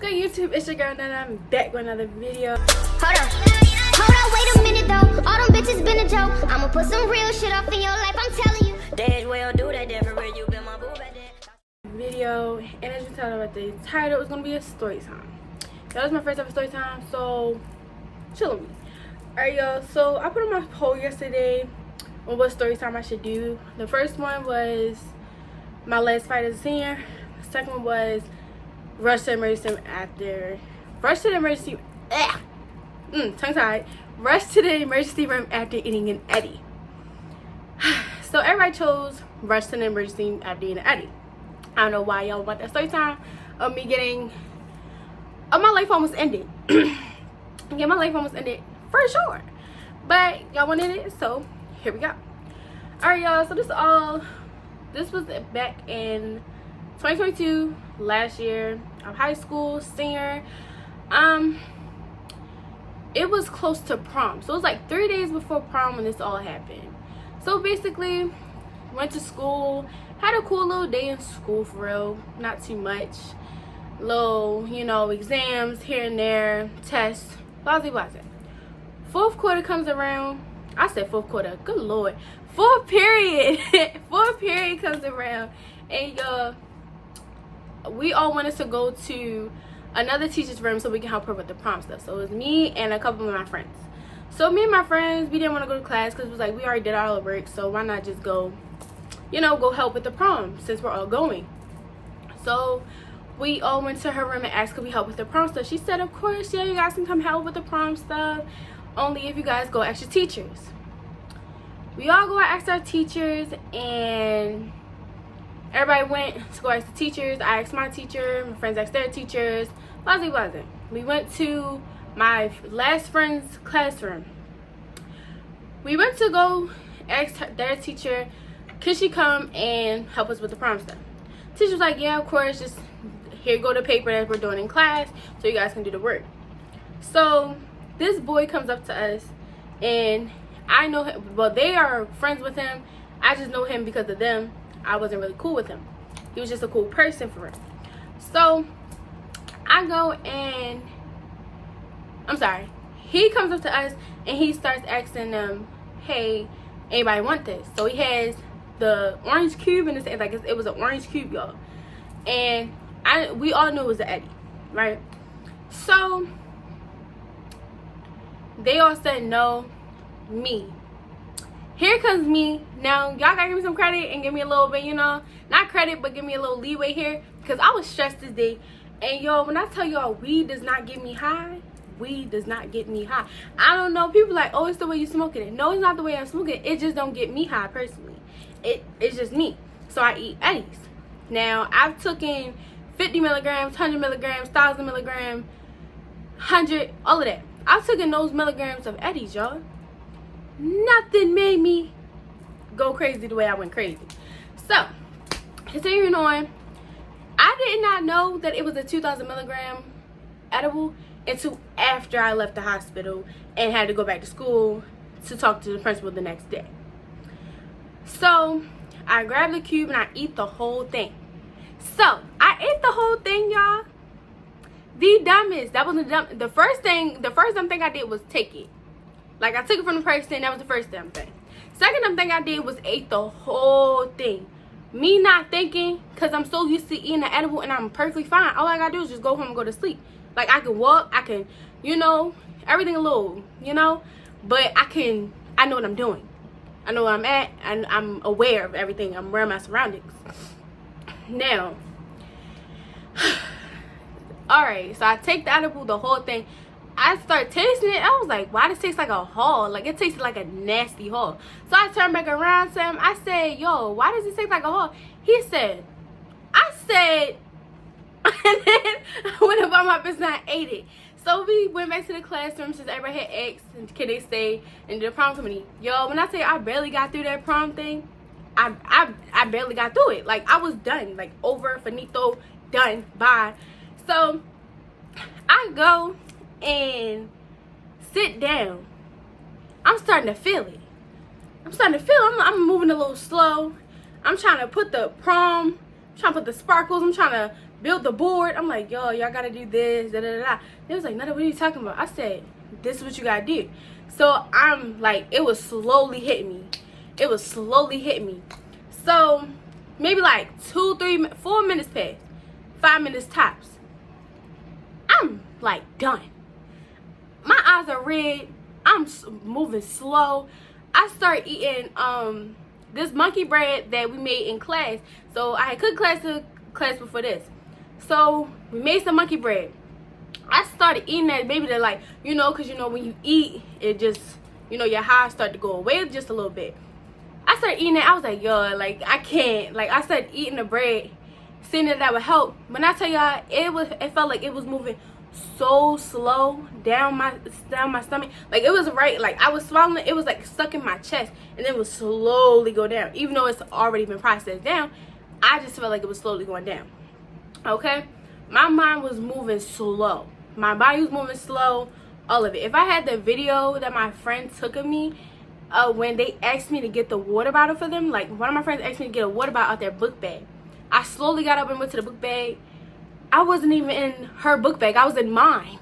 good, YouTube? It's your girl, and I'm back with another video. Hold on, wait a minute though. All them bitches been a joke. I'ma put some real shit up in your life, I'm telling you. Dash well do that different, you been my boo back there. Video, and as you can tell about the title, it's gonna be a story time. That was my first ever story time, so chill with me. Alright, y'all. So I put on my poll yesterday on what story time I should do. The first one was my last fight as a senior. The second one was rush to the emergency room after. Rush to the emergency. Tongue tied. Rush to the emergency room after eating an Eddie. So everybody chose rush to the emergency room after eating an Eddie. I don't know why y'all want that story time of me getting. My life almost ended. Yeah, my life almost ended for sure. But y'all wanted it, so here we go. Alright, y'all. So this was back in 2022, last year of high school, senior. It was close to prom, so it was like 3 days before prom when this all happened. So basically, went to school, had a cool little day in school for real, not too much, little, you know, exams here and there, tests, blah blah blah. Fourth quarter comes around. I said fourth quarter, good lord, fourth period. Fourth period comes around, and we all wanted to go to another teacher's room so we can help her with the prom stuff. So it was me and a couple of my friends. So me and my friends, we didn't want to go to class because it was like we already did all the work, so why not just go, you know, go help with the prom since we're all going. So we all went to her room and asked could we help with the prom stuff. She said, of course, yeah, you guys can come help with the prom stuff, only if you guys go ask your teachers. We all go ask our teachers, and everybody went to go ask the teachers. I asked my teacher, my friends asked their teachers, blah blah blah. We went to my last friend's classroom. We went to go ask their teacher, could she come and help us with the prom stuff? Teacher was like, yeah, of course, just here go the paper that we're doing in class so you guys can do the work. So this boy comes up to us, and I know him, well, they are friends with him. I just know him because of them. I wasn't really cool with him. He was just a cool person for him. So I go and he comes up to us and he starts asking them, hey, anybody want this? So he has the orange cube in his hand, like it was an orange cube, y'all. And we all knew it was an Eddie, right? So they all said no. Me. Here comes me. Now y'all gotta give me some credit and give me a little bit, you know, not credit, but give me a little leeway here, because I was stressed this day. And yo, when I tell y'all weed does not get me high, weed does not get me high. I don't know, people like, oh, it's the way you smoking it. No, it's not the way I'm smoking it. It just don't get me high personally. It's just me. So I eat Eddies. Now I've taken 50 milligrams, 100 milligrams, 1,000 milligrams, 100, all of that. I've taken those milligrams of Eddies, y'all. Nothing made me go crazy the way I went crazy. So continuing on, I did not know that it was a 2,000 milligram edible until after I left the hospital and had to go back to school to talk to the principal the next day. So I grabbed the cube and I eat the whole thing. So I ate the whole thing, y'all. The dumbest, that wasn't dumb. The first dumb thing I did was take it. Like, I took it from the person, that was the first damn thing. Second dumb thing I did was ate the whole thing. Me not thinking, because I'm so used to eating the edible and I'm perfectly fine. All I gotta do is just go home and go to sleep. Like, I can walk, I can, you know, everything a little, you know. But I know what I'm doing. I know where I'm at, and I'm aware of everything. I'm aware of my surroundings. Now, alright, so I take the edible, the whole thing. I start tasting it. I was like, why does it taste like a haul? Like, it tasted like a nasty haul. So I turned back around to him. I said, yo, why does it taste like a haul? He said, and then I went about my business and I ate it. So we went back to the classroom since everybody had asked, can they stay and do the prom company? Yo, when I say I barely got through that prom thing, I barely got through it. Like, I was done. Like, over, finito, done, bye. So I go and sit down. I'm starting to feel it. I'm moving a little slow. I'm trying to put the prom, trying to put the sparkles. I'm trying to build the board. I'm like, yo, y'all gotta do this, da da da. They was like, Nada, what are you talking about? I said, this is what you gotta do. So I'm like, it was slowly hitting me. It was slowly hitting me. So maybe like 2, 3, 4 minutes passed, 5 minutes tops. I'm like done. My eyes are red. I'm moving slow. I start eating this monkey bread that we made in class. So I had cooked class before this. So we made some monkey bread. I started eating that baby that, like, you know, because you know when you eat, it just, you know, your highs start to go away just a little bit. I started eating it. I was like, yo, like, I can't. Like, I started eating the bread, seeing that would help. When I tell y'all, it felt like it was moving so slow down my stomach. Like, it was right, like, I was swallowing, it was like stuck in my chest, and then it would slowly go down. Even though it's already been processed down, I just felt like it was slowly going down. Okay? My mind was moving slow. My body was moving slow. All of it. If I had the video that my friend took of me, when they asked me to get the water bottle for them, like, one of my friends asked me to get a water bottle out their book bag. I slowly got up and went to the book bag. I wasn't even in her book bag. I was in mine.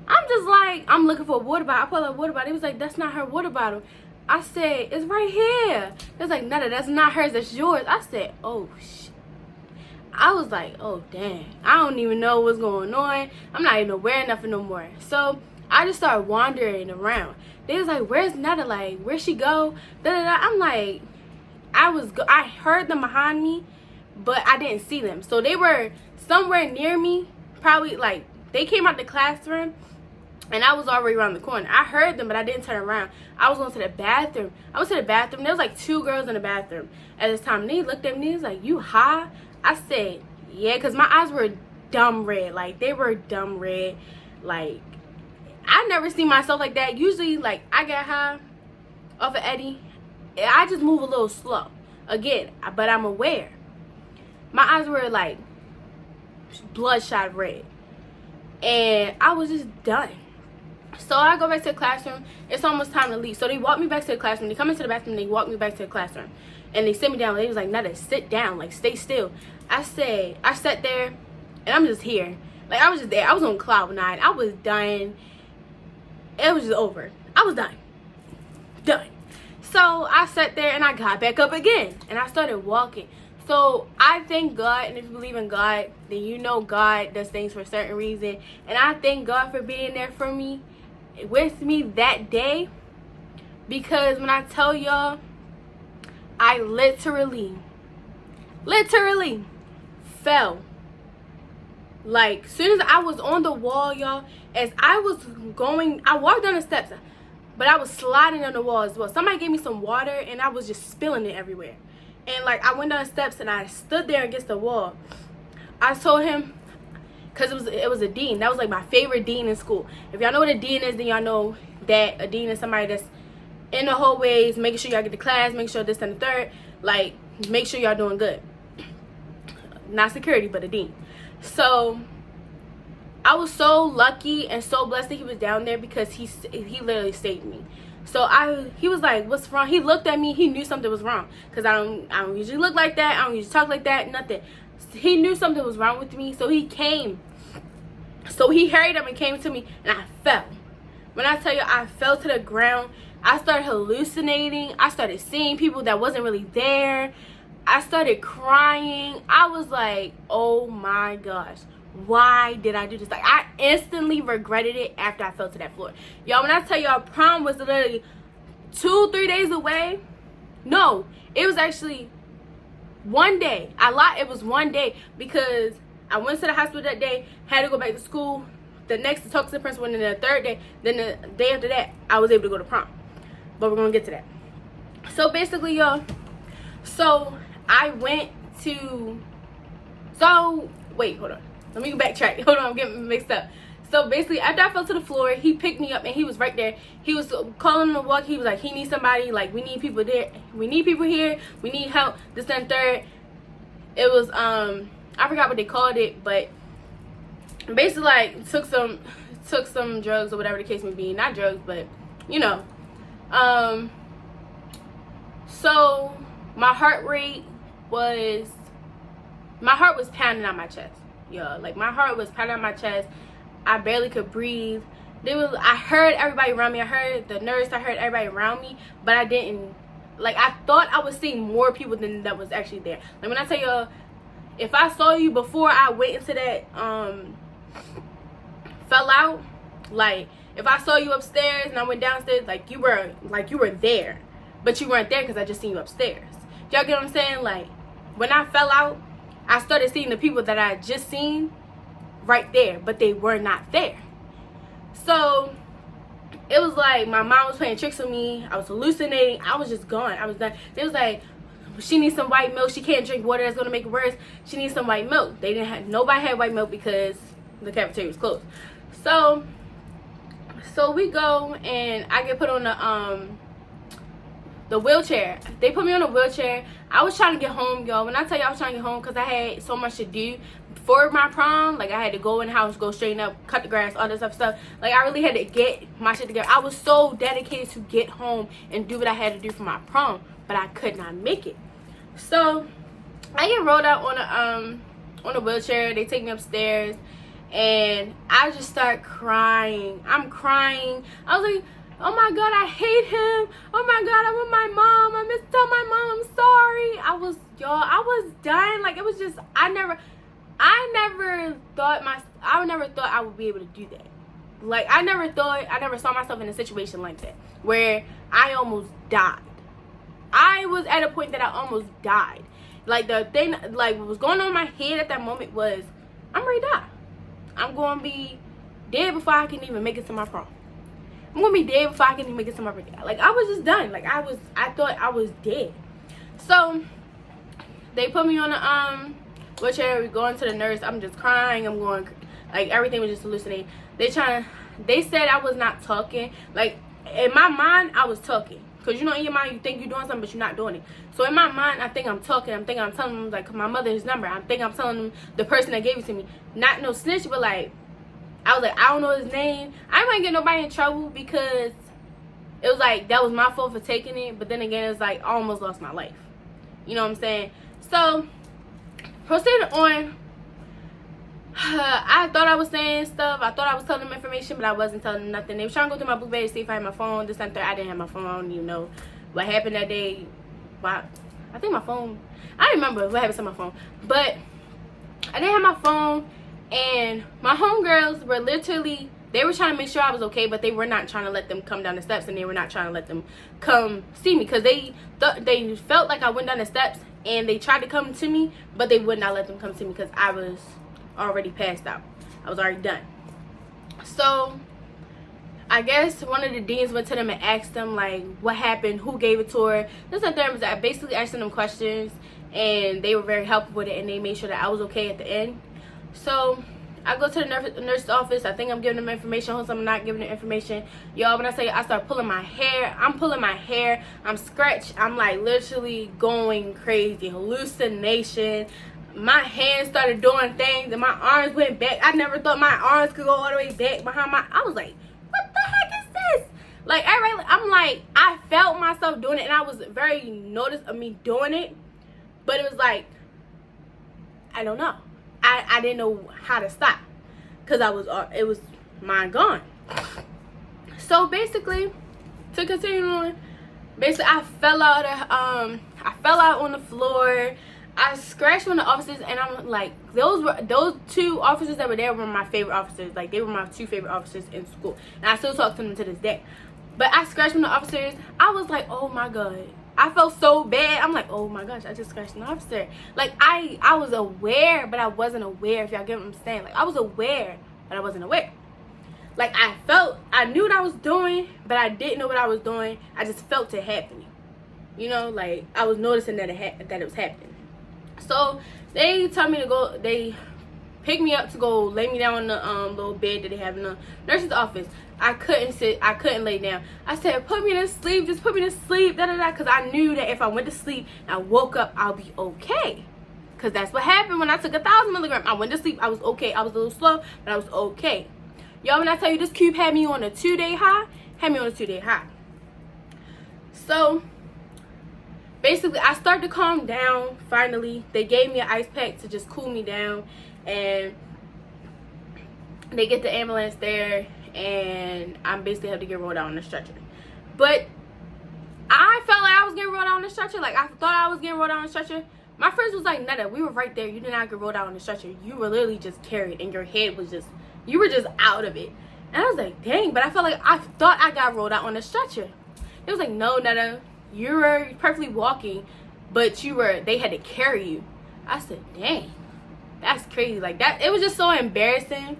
I'm just like, I'm looking for a water bottle. I pulled out a water bottle. It was like, that's not her water bottle. I said, it's right here. It was like, no, that's not hers. That's yours. I said, oh, shit. I was like, oh, dang. I don't even know what's going on. I'm not even aware of nothing no more. So I just started wandering around. They was like, where's Netta? Like, where'd she go? Da, da, da. I'm like, I heard them behind me, but I didn't see them. So they were somewhere near me, probably, like, they came out the classroom, and I was already around the corner. I heard them, but I didn't turn around. I was going to the bathroom. I went to the bathroom. There was like 2 girls in the bathroom at this time. And they looked at me. They was like, you high? I said, yeah, because my eyes were dumb red. Like, they were dumb red. Like, I never seen myself like that. Usually, like, I get high off of Eddie. I just move a little slow. Again, but I'm aware. My eyes were, like, bloodshot red. And I was just done. So I go back to the classroom. It's almost time to leave. So they walk me back to the classroom. They come into the bathroom. They walk me back to the classroom. And they sit me down. They was like, Netta, sit down. Like, stay still. I sat there. And I'm just here. Like, I was just there. I was on cloud 9. I was done. It was just over. I was done. Done. So I sat there and I got back up again. And I started walking. So I thank God, and if you believe in God, then you know God does things for a certain reason. And I thank God for being there for me, with me that day. Because when I tell y'all, I literally fell. Like, soon as I was on the wall, y'all, as I was going, I walked down the steps, but I was sliding on the wall as well. Somebody gave me some water, and I was just spilling it everywhere. And, like, I went down the steps, and I stood there against the wall. I told him, because it was a dean. That was, like, my favorite dean in school. If y'all know what a dean is, then y'all know that a dean is somebody that's in the hallways, making sure y'all get to class, making sure this and the third. Like, make sure y'all doing good. Not security, but a dean. So I was so lucky and so blessed that he was down there, because he literally saved me. So he was like, what's wrong? He looked at me. He knew something was wrong, because I don't usually look like that. I don't usually talk like that. Nothing. He knew something was wrong with me, so he came. So he hurried up and came to me, and I fell. When I tell you, I fell to the ground. I started hallucinating. I started seeing people that wasn't really there. I started crying. I was like, oh my gosh, why did I do this? Like, I instantly regretted it after I fell to that floor. Y'all, when I tell y'all, prom was literally 2-3 days away. No, it was actually one day. I lied. It was one day, because I went to the hospital that day, had to go back to school the next to talk to the principal, and then the third day, then the day after that, I was able to go to prom. But we're gonna get to that. So basically, y'all, so I went to, wait, hold on. Let me backtrack. Hold on, I'm getting mixed up. So basically, after I fell to the floor, he picked me up, and he was right there. He was calling him to walk. He was like, he needs somebody. Like, we need people there. We need people here. We need help. This and third. It was, I forgot what they called it, but basically, like, took some drugs or whatever the case may be. Not drugs, but, you know. So my heart was pounding on my chest. y'all. Like, my heart was pounding on my chest. I barely could breathe. I heard everybody around me. I heard the nurse. I heard everybody around me, but I didn't. Like, I thought I was seeing more people than that was actually there. Like, when I tell y'all, if I saw you before I went into that fell out, like, if I saw you upstairs and I went downstairs, like you were there, but you weren't there because I just seen you upstairs. Y'all get what I'm saying? Like, when I fell out, I started seeing the people that I had just seen right there, but they were not there. So it was like my mom was playing tricks on me. I was hallucinating. I was just gone. I was done. It was like, she needs some white milk. She can't drink water. That's gonna make it worse. She needs some white milk. Nobody had white milk because the cafeteria was closed. So we go and I get put on the wheelchair. They put me on a wheelchair. I was trying to get home, y'all. When I tell you I was trying to get home, because I had so much to do for my prom. Like, I had to go in the house, go straighten up, cut the grass, all this stuff. Like, I really had to get my shit together. I was so dedicated to get home and do what I had to do for my prom, but I could not make it. So I get rolled out on a wheelchair. They take me upstairs and I just start crying. I'm crying. I was like, oh my God, I hate him. Oh my God, I want my mom. I miss tell my mom I'm sorry. I was dying. Like, it was just, I never thought I would be able to do that. Like, I never saw myself in a situation like that where I almost died. I was at a point that I almost died. Like, the thing, like, what was going on in my head at that moment was, I'm ready to die. I'm going to be dead before I can even make it to my prom. I'm going to be dead before I can even make it to my birthday. Like, I was just done. Like, I thought I was dead. So they put me on a wheelchair. We going to the nurse. I'm just crying. I'm going, like, everything was just hallucinating. They said I was not talking. Like, in my mind, I was talking. Because, you know, in your mind, you think you're doing something, but you're not doing it. So, in my mind, I think I'm talking. I'm telling them, like, my mother's number. I'm telling them the person that gave it to me. Not no snitch, but, like, I was like, I don't know his name. I might get nobody in trouble because it was like, that was my fault for taking it. But then again, it's like, I almost lost my life. You know what I'm saying? So, proceeded on. I thought I was saying stuff. I thought I was telling them information, but I wasn't telling them nothing. They were trying to go through my book bag to see if I had my phone, this and that. I didn't have my phone. I don't even know what happened that day. I think my phone, I don't remember what happened to my phone. But I didn't have my phone, and my homegirls were literally, they were trying to make sure I was okay, but they were not trying to let them come down the steps, and they were not trying to let them come see me, because they felt like I went down the steps, and they tried to come to me, but they would not let them come to me because I was already passed out. I was already done. So I guess one of the deans went to them and asked them, like, what happened, who gave it to her, this and that. I basically asking them questions, and they were very helpful with it, and they made sure that I was okay at the end. So I go to the nurse's office. I think I'm giving them information. Hopefully I'm not giving them information. Y'all, when I say I start pulling my hair, I'm pulling my hair, I'm scratched, I'm like literally going crazy, hallucination. My hands started doing things and my arms went back. I never thought my arms could go all the way back behind my, I was like, what the heck is this? Like, I'm like, I felt myself doing it, and I was very noticed of me doing it, but it was like, I don't know. I didn't know how to stop, because it was mine gone. So basically, to continue on, basically I fell out on the floor. I scratched one of the officers, and I'm like, those two officers that were there were my favorite officers. Like, they were my two favorite officers in school, and I still talk to them to this day. But I scratched one of the officers. I was like, oh my God, I felt so bad. I'm like, oh my gosh, I just scratched an officer. Like, I was aware, but I wasn't aware, if y'all get what I'm saying. Like, I was aware, but I wasn't aware. Like, I knew what I was doing, but I didn't know what I was doing. I just felt it happening. You know, like, I was noticing that it was happening. So they told me to go, they picked me up to go lay me down on the little bed that they have in the nurse's office. I couldn't lay down. I said, put me to sleep, just put me to sleep, because I knew that if I went to sleep and I woke up, I'll be okay. Because that's what happened when I took 1,000 milligrams. I went to sleep, I was okay. I was a little slow, but I was okay. Y'all, when I tell you this cube had me on a 2-day high, So basically, I started to calm down. Finally, they gave me an ice pack to just cool me down, and they get the ambulance there, and I'm basically have to get rolled out on the stretcher. But I felt like I was getting rolled out on the stretcher. Like, I thought I was getting rolled out on the stretcher. My friends was like, Netta, we were right there. You did not get rolled out on the stretcher. You were literally just carried, and your head was just, you were just out of it. And I was like, dang, but I felt like I thought I got rolled out on the stretcher. It was like, no, Netta, you were perfectly walking, but they had to carry you. I said, dang, that's crazy. Like, that, it was just so embarrassing.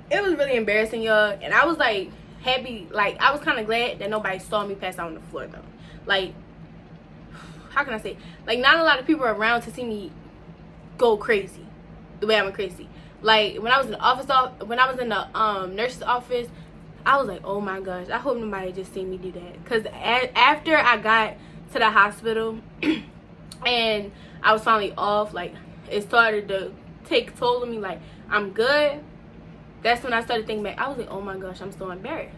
It was really embarrassing, y'all. And I was like happy, like I was kind of glad that nobody saw me pass out on the floor though. Like, how can I say, like, not a lot of people are around to see me go crazy the way I went crazy. Like, when I was in the nurse's office, I was like, oh my gosh, I hope nobody just seen me do that. Because after I got to the hospital and I was finally off, like, it started to take toll of me, like, I'm good. That's when I started thinking back. I was like, oh my gosh, I'm so embarrassed.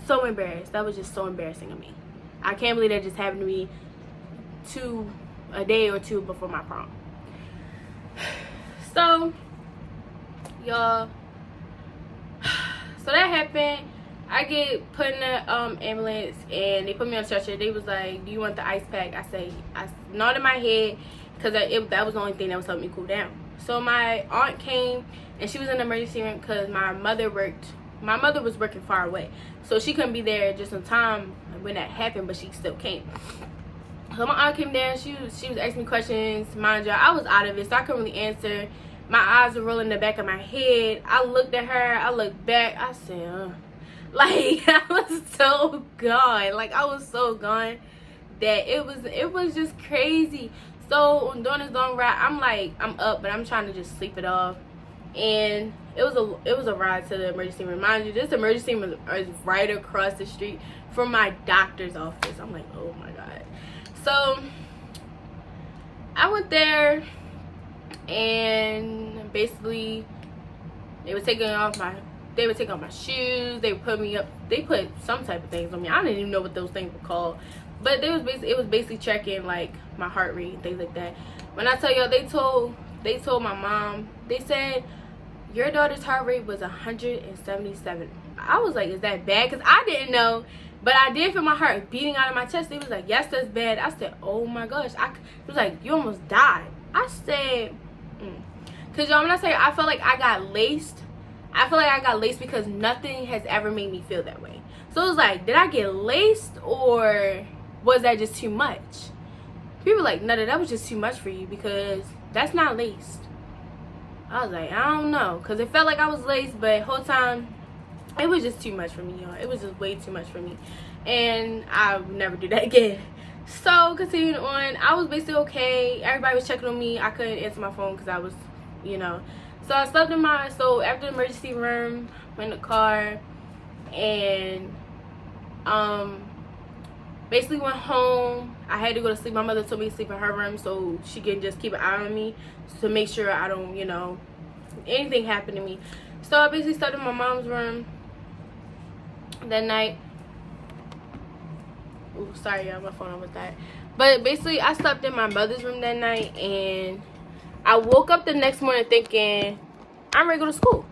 So embarrassed. That was just so embarrassing of me. I can't believe that just happened to me a day or two before my prom. So, y'all, so that happened. I get put in the ambulance, and they put me on a stretcher. They was like, do you want the ice pack? I nodded my head, because that was the only thing that was helping me cool down. So my aunt came, and she was in the emergency room because my mother was working far away, so she couldn't be there just in time when that happened, but she still came. So my aunt came there, she was asking me questions. Mind you, I was out of it, so I couldn't really answer. My eyes were rolling in the back of my head. I looked at her, I looked back, I said, like, I was so gone. Like, I was so gone that it was just crazy. So during this long ride, I'm like, I'm up, but I'm trying to just sleep it off. And it was a ride to the emergency room. Mind you, this emergency room is right across the street from my doctor's office. I'm like, oh my god. So I went there, and basically they were taking off my shoes. They put some type of things on me. I didn't even know what those things were called, but it was basically checking like my heart rate and things like that. When I tell y'all, they told my mom, they said your daughter's heart rate was 177. I was like, is that bad? Because I didn't know, but I did feel my heart beating out of my chest. They was like, yes, that's bad. I said, oh my gosh. It was like, you almost died. I said, because y'all, when I say I felt like I got laced, I feel like I got laced because nothing has ever made me feel that way. So it was like, did I get laced, or was that just too much? People were like, no, that was just too much for you, because that's not laced. I was like, I don't know, because it felt like I was laced, but the whole time it was just too much for me, y'all. It was just way too much for me, and I would never do that again. So continuing on, I was basically okay. Everybody was checking on me. I couldn't answer my phone because I was, so I slept so after the emergency room, went in the car, and basically went home. I had to go to sleep. My mother told me to sleep in her room so she can just keep an eye on me to make sure I don't, anything happen to me. So I basically slept in my mom's room that night. Ooh, sorry, y'all, my phone on with that. But basically, I slept in my mother's room that night, and I woke up the next morning thinking, I'm ready to go to school.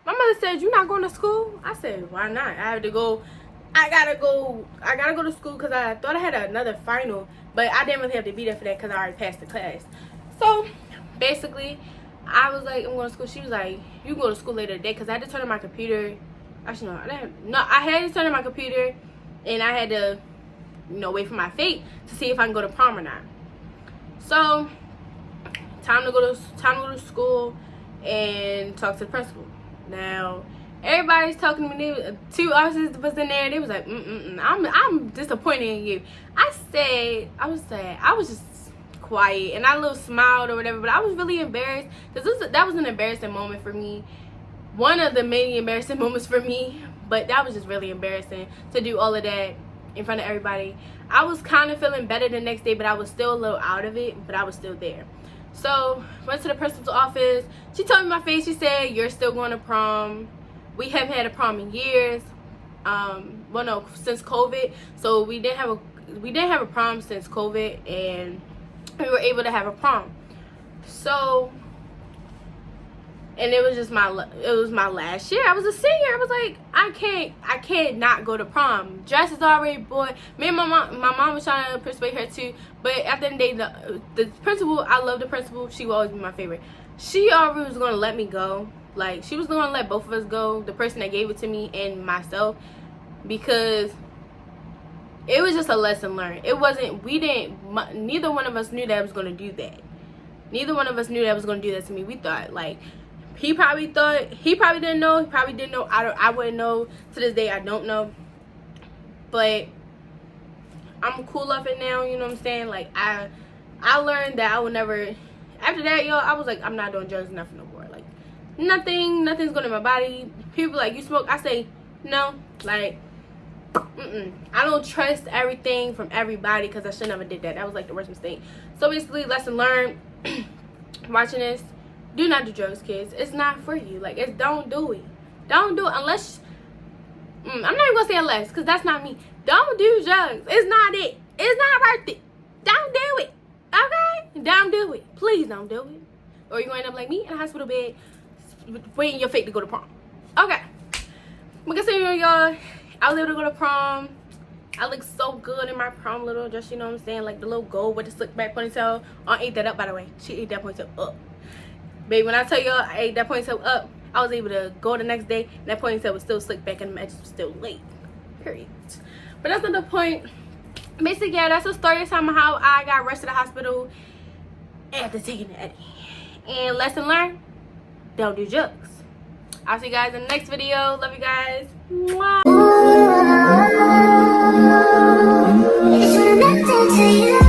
My mother said, you not going to school? I said, why not? I gotta go to school because I thought I had another final, but I didn't really have to be there for that because I already passed the class. So basically, I was like, I'm going to school. She was like, you can go to school later today, because I had to turn on my computer. Actually, I had to turn on my computer, and I had to wait for my fate to see if I can go to prom or not. So time to go to school and talk to the principal. Now everybody's talking to me. Two officers was in there. They was like, I'm disappointed in you. I was just quiet, and I little smiled or whatever, but I was really embarrassed because that was an embarrassing moment for me. One of the many embarrassing moments for me, but that was just really embarrassing to do all of that in front of everybody. I was kind of feeling better the next day, but I was still a little out of it, but I was still there. So went to the principal's office. She told me my face. She said, you're still going to prom. We haven't had a prom in years. Well, no, since COVID. So we didn't have a prom since COVID, and we were able to have a prom. So and it was my last year. I was a senior. I was like, I can't not go to prom. Dress is already bought. Me and my mom was trying to persuade her too, but at the end of the day, the principal, I love the principal. She will always be my favorite. She already was gonna let me go. Like, she was gonna let both of us go, the person that gave it to me and myself, because it was just a lesson learned. It wasn't, neither one of us knew that I was gonna do that. Neither one of us knew that I was gonna do that to me. We thought, like, he probably didn't know. He probably didn't know. I wouldn't know. To this day, I don't know. But I'm cool off it now. You know what I'm saying? Like, I learned that I would never. After that, y'all, I was like, I'm not doing drugs, nothing no more. Like, nothing's going in my body. People like, you smoke? I say no. Like, I don't trust everything from everybody, because I should never did that. That was like the worst mistake. So basically, lesson learned. Watching this, do not do drugs, kids. It's not for you. Like, don't do it. Don't do it unless I'm not even gonna say unless, because that's not me. Don't do drugs. It's not it. It's not worth it. Don't do it. Okay? Don't do it. Please don't do it, or you're gonna end up like me in a hospital bed waiting your fate to go to prom. Okay, we can see y'all. I was able to go to prom. I look so good in my prom little dress, you know what I'm saying? Like the little gold with the slick back ponytail. I ate that up, by the way. She ate that ponytail up. Baby, when I tell y'all I ate that ponytail up, I was able to go the next day, and that ponytail was still slick back and the edges was still late. Period. But that's not the point. Basically, yeah, that's the story of how I got rushed to the hospital after taking the Eddie. And lesson learned, don't do drugs. I'll see you guys in the next video. Love you guys. Mwah. It's connected to you.